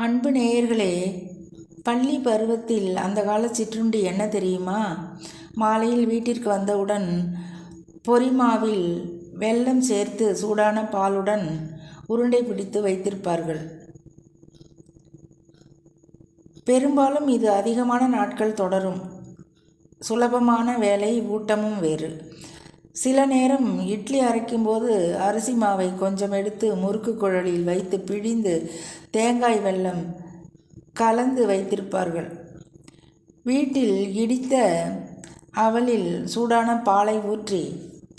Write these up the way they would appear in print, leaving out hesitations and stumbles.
அன்பு நேயர்களே, பள்ளி பருவத்தில் அந்த கால சிற்றுண்டி என்ன தெரியுமா? மாலையில் வீட்டிற்கு வந்தவுடன் பொரிமாவில் வெல்லம் சேர்த்து சூடான பாலுடன் உருண்டை பிடித்து வைத்திருப்பார்கள். பெரும்பாலும் இது அதிகமான நாட்கள் தொடரும். சுலபமான வேலை, ஊட்டமும் வேறு. சில நேரம் இட்லி அரைக்கும்போது அரிசி மாவை கொஞ்சம் எடுத்து முறுக்கு குழலில் வைத்து பிழிந்து தேங்காய் வெல்லம் கலந்து வைத்திருப்பார்கள். வீட்டில் இடித்த அவலில் சூடான பாலை ஊற்றி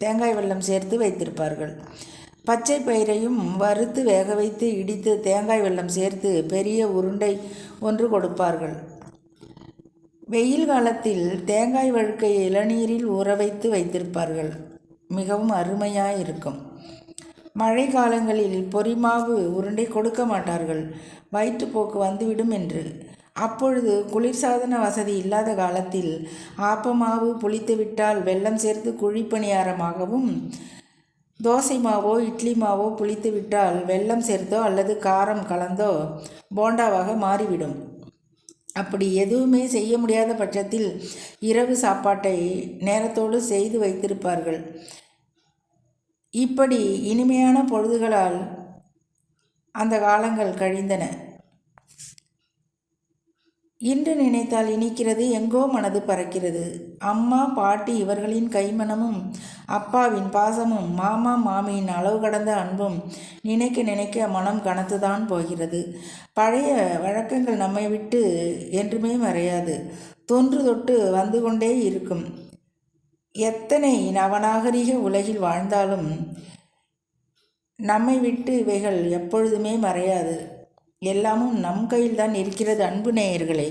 தேங்காய் வெல்லம் சேர்த்து வைத்திருப்பார்கள். பச்சை பயிரையும் வறுத்து வேக வைத்து இடித்து தேங்காய் வெல்லம் சேர்த்து பெரிய உருண்டை ஒன்று கொடுப்பார்கள். வெயில் காலத்தில் தேங்காய் வழுக்கையை இளநீரில் ஊற வைத்து வைத்திருப்பார்கள். மிகவும் அருமையாயிருக்கும். மழை காலங்களில் பொரிமாவு உருண்டை கொடுக்க மாட்டார்கள், வயிற்றுப்போக்கு வந்துவிடும் என்று. அப்பொழுது குளிர்சாதன வசதி இல்லாத காலத்தில் ஆப்பமாவு புளித்துவிட்டால் வெல்லம் சேர்த்து குழிப்பணியாரமாகவும், தோசை மாவோ இட்லி மாவோ புளித்துவிட்டால் வெல்லம் சேர்த்தோ அல்லது காரம் கலந்தோ போண்டாவாக மாறிவிடும். அப்படி எதுவுமே செய்ய முடியாத பட்சத்தில் இரவு சாப்பாட்டை நேரத்தோடு செய்து வைத்திருப்பார்கள். இப்படி இனிமையான பொழுதுகளால் அந்த காலங்கள் கழிந்தன. இன்று நினைத்தால் இனிக்கிறது, எங்கோ மனது பறக்கிறது. அம்மா, பாட்டி இவர்களின் கைமணமும் அப்பாவின் பாசமும் மாமா மாமியின் அளவு கடந்த அன்பும் நினைக்க நினைக்க மனம் கனத்துதான் போகிறது. பழைய வழக்கங்கள் நம்மை விட்டு என்றுமே மறையாது, தொன்று தொட்டு வந்து கொண்டே இருக்கும். எத்தனை நவநாகரிக உலகில் வாழ்ந்தாலும் நம்மை விட்டு இவைகள் எப்பொழுதுமே மறையாது. எல்லாமும் நம் கையில்தான் இருக்கிறது. அன்பு நேயர்களே.